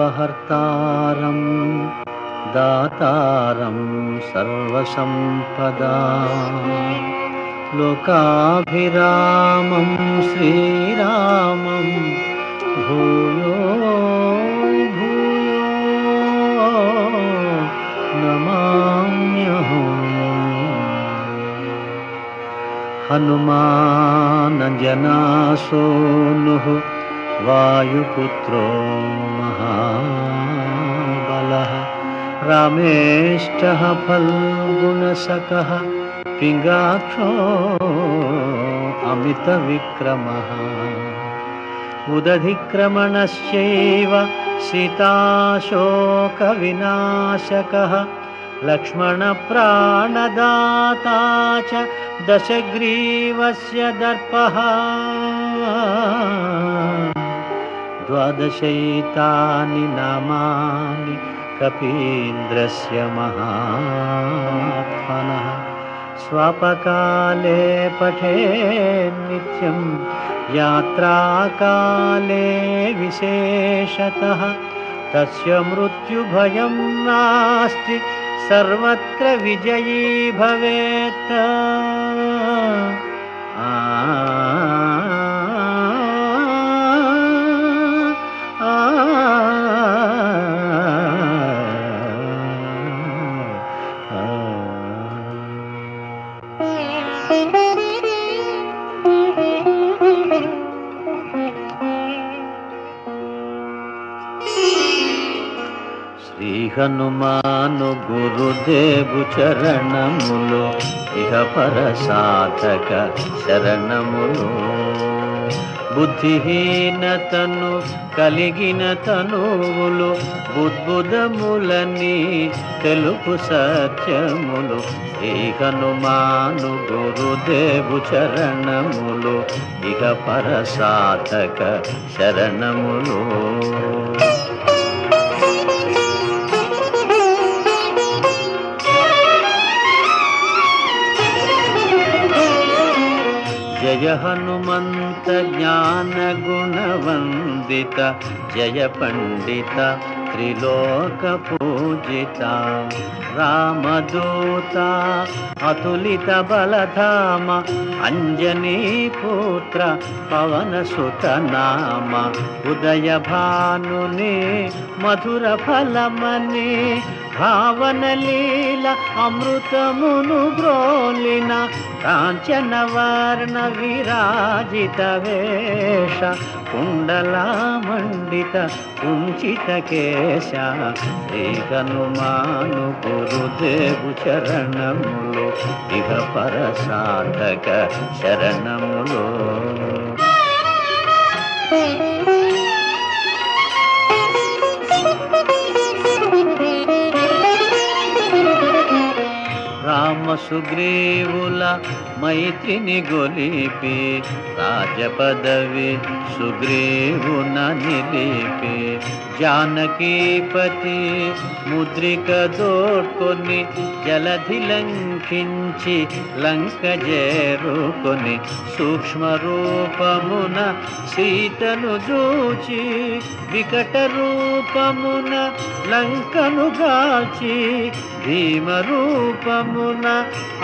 ఆపదామపహర్తారం దాతారం సర్వసంపదా లోకాభిరామం శ్రీరామం భూయో భూయో నమామ్యహం. హనుమానజనాసూనుః వాయుపుత్రో మహాబలః రామేష్టః ఫల్గుణసఖః పింగాక్షో అమితవిక్రమః ఉదధిక్రమణశ్చైవ సీతాశోకవినాశకః లక్ష్మణప్రాణదాతా చ దశగ్రీవస్య దర్పః ద్వాదశైతాని నామాని కపీంద్రస్య మహాత్మనః స్వపకాలే పఠేన్నిత్యం యాత్రాకాలే విశేషతః తస్య మృత్యుభయం నాస్తి సర్వత్ర విజయీ భవేత్. శ్రీ హనుమాను గురుదేవు చరణములు ఇహ పర సాధక శరణములు. బుద్ధిహీనతను కలిగిన తనువులు బుద్బుదములని తెలుపు సత్యములు. శ్రీ హనుమాను గురుదేవు చరణములు ఇహ పర సాధక శరణములు. జయ హనుమంత జ్ఞాన గుణవందిత జయ పండిత త్రిలోక పూజిత రామదూత అతులిత బలధామ అంజనీ పుత్ర పవన సుత నామ ఉదయ భానుని మధుర ఫలమని భావన లీల అమృతమును గ్రోలిన కాంచన వర్ణ విరాజిత వేష కుండలామండిత కుంచిత కేశ. శ్రీ హనుమాను గురుదేవు చరణములు ఇహ పర సాధక శరణములు. రామ సుగ్రీవుల మైత్రిని గొలిపి రాజపదవి సుగ్రీవున నిలిపి జానకీపతి ముద్రిక దోడ్కొని జలధి లంఘించి లంక చేరుకొని సూక్ష్మ రూపమున సీతను చూచి వికట రూపమున లంకను గాల్చి భీమ రూపమున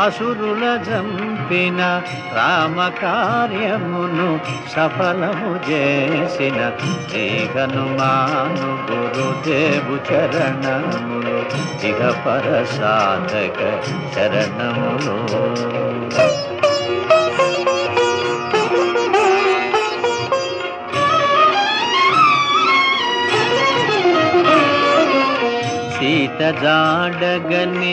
అసురుల జంపిన రామ కార్యమును సఫలము చేసిన శ్రీ హనుమాను గురుదేవు చరణములు ఇహ పర సాధక శరణములు. సీత జాడగని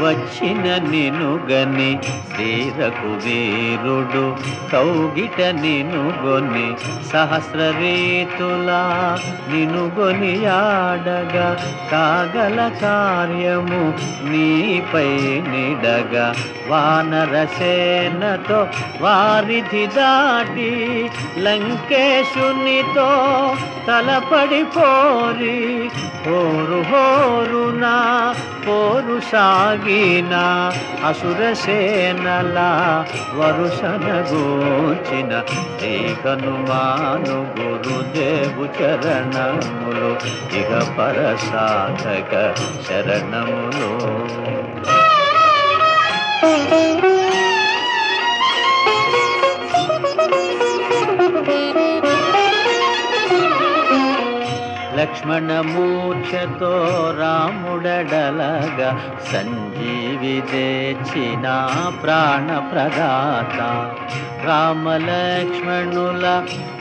వచ్చిన నినుగని శ్రీ రఘువీరుడు కౌగిట నినుగొని సహస్ర రీతులా నినుగొని ఆడగా కాగల కార్యము నీపై నిడగా వానరసేనతో వారిధి దాటి లంకేశునితో తలపడి పోరి హోరు హోరు ఎదురునా పోరు సాగిన అసురసేనల వరుసనగూర్చిన శ్రీ హనుమాను గురుదేవు చరణములు ఇహ పరసాధక శరణములు. లక్ష్మణమూర్ఛతో రాముడడలగా సంజీవి తెచ్చిన ప్రాణప్రదాత. రామలక్ష్మణుల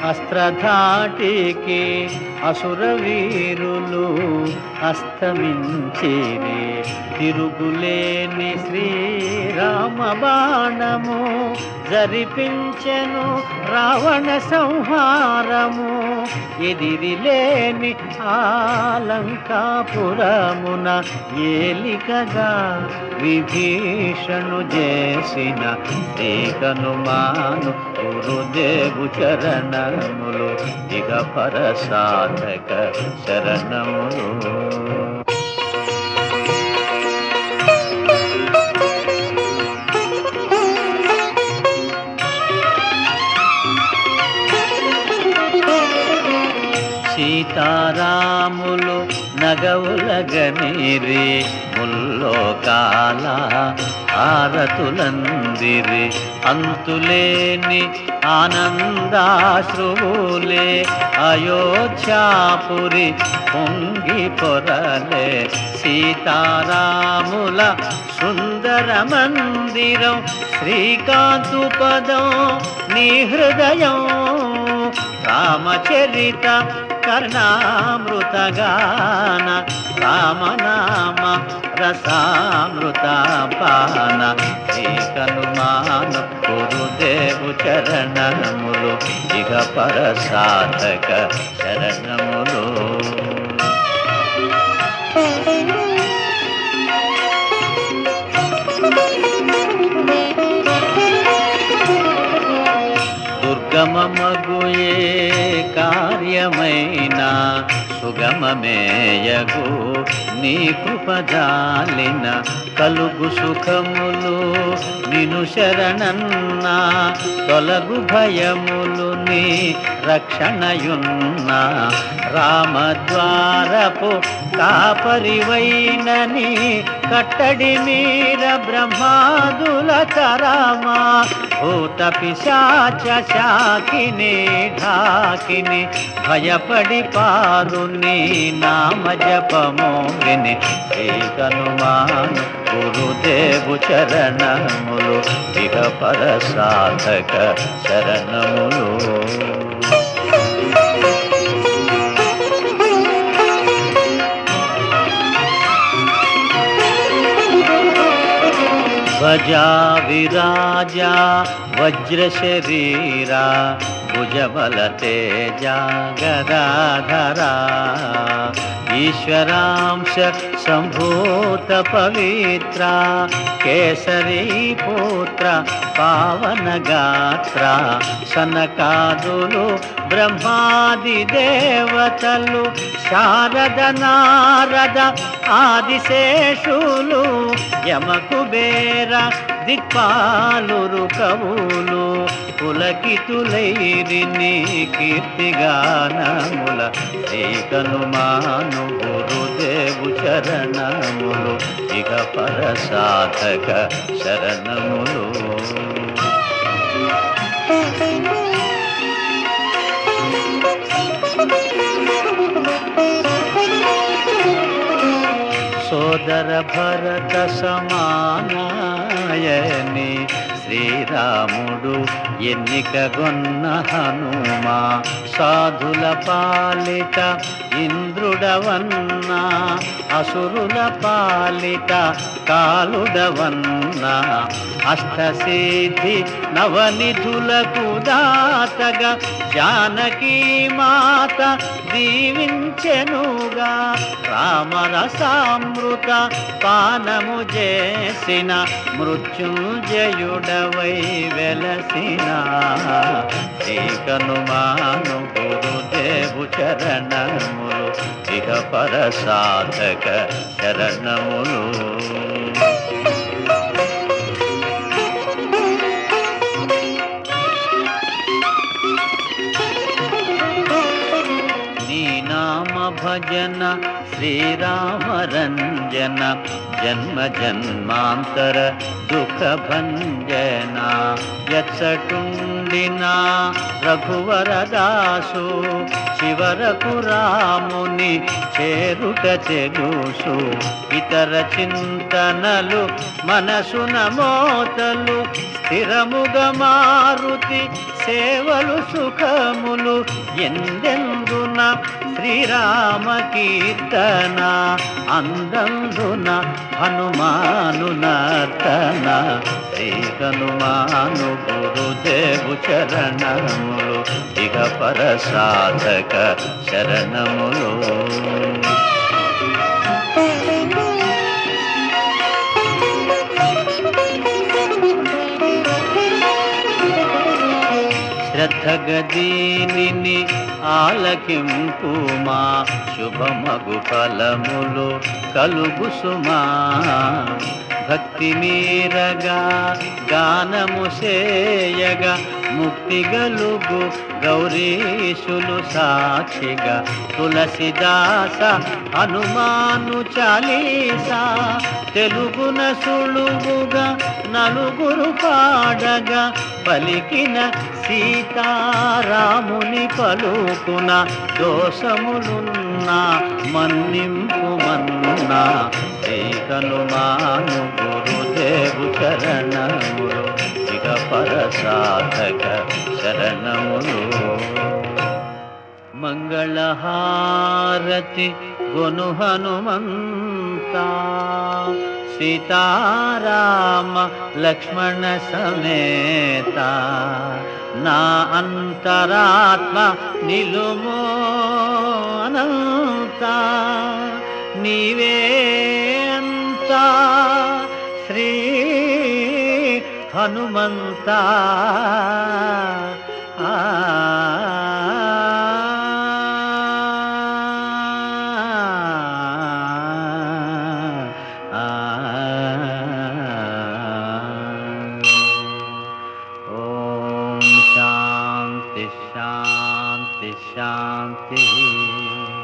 అస్త్రధాటికి అసురవీరులు అస్తమించిరి. తిరుగులేని శ్రీరామ బాణము జరిపించెను రావణ సంహారము. ఎదిరిలేని ఆలంకాపురమున ఏలికగా విభీషణు చేసిన శ్రీ హనుమాను గురుదేవు చరణములు ఇహ పరసాధక శరణములు. సీతారాములు నగవులగనిరి ముల్లోకాల ఆరతులందిరి. అంతులేని ఆనందాశ్రువులే అయోధ్యాపురి పొంగి పొరలే. సీతారాముల సుందర మందిరం శ్రీకాంతు పదం నీ హృదయం. రామచరిత కర్ణామృతగాన రామనామ రసామృత పాన. శ్రీ హనుమాను గురుదేవు చరణములు ఇహ పరసాధక శరణములు. దుర్గమమగుయే కార్యమైన సుగమమేయగు నీ కృపజాలిన. కలుగు సుఖములు నిను శరణన్న తొలగు భయములు నీ రక్షణయున్న. రామద్వారపు కాపరివైనని కట్టడి మీర బ్రహ్మాదుల తరమా. భూత పిశాచ శాకిని ఢాకిని భయపడి పారు నీ నామ జపము విని. శ్రీ హనుమాను గురుదేవు చరణములు ఇహ పరసాధక శరణములు. ధ్వజా విరాజా వజ్ర శరీరా భుజబల తేజ గదాధరా. ఈశ్వరాంశ సంభూత పవిత్ర కేసరీ పుత్ర పావన గాత్ర. సనకాదులు బ్రహ్మాది దేవతలు శారద నారద ఆదిశేషులు యమకుబేర దిక్పాలురు కవులు పులకితులైరి నీ కీర్తిగానముల. శ్రీ హనుమాను గురుదేవు చరణములు ఇహ పరసాధక శరణములు. సోదర భరత సమానాయని శ్రీరాముడు ఎన్నికగొన్న హనుమా. సాధుల పాలిట ఇంద్రుడవన్నా అసురుల పాలిట కాలుడవన్నా. అష్టసిద్ధి నవనిధులకు దాతగా జానకీ మాత దీవించెనుగా. రామరసామృత పానము చేసిన మృత్యుంజయుడవై వెలసిన. శ్రీకనుమాను గురుదేవు చరణములు ఇహ పర సాధక శరణములు. భజన శ్రీరామ రంజన జన్మ జన్మాంతర దుఃఖ భంజన. ఎచ్చటుండినా రఘువరదాసు శివరకు రాముని చేరుట చెగుసు. ఇతర చింతనలు మనసున మోతలు స్థిరముగ మారుతి సేవలు సుఖములు. ఎందెందున శ్రీరామ కీర్తన అందందున హనుమాను నర్తన. శ్రీ హనుమాను గురుదేవు చరణములు ఇక పర సాధక శరణములు. శ్రద్ధగదీనిని ఆలకింపుమా శుభమగు ఫలములు కలుగు సుమా. భక్తి మీరగా గానము సేయగా ముక్తి గలుగు గౌరీశులు సాక్షిగా. తులసిదాస హనుమాను చాలీసా తెలుగున సులువుగా నలుగురు పాడగా. పలికిన సీతారాముని పలుకున దోషములున్నా మన్నింపు మన్నా. శ్రీ హనుమాను గురుదేవు చరణములు ఇక పర సాధక శరణములు. మంగళహారతి గొను హనుమంతా సీతారామ లక్ష్మణ సమేత. నా అంతరాత్మ నిలుమో అనంత. నీవే అంతా శ్రీ హనుమంత. शांति शांति शांति.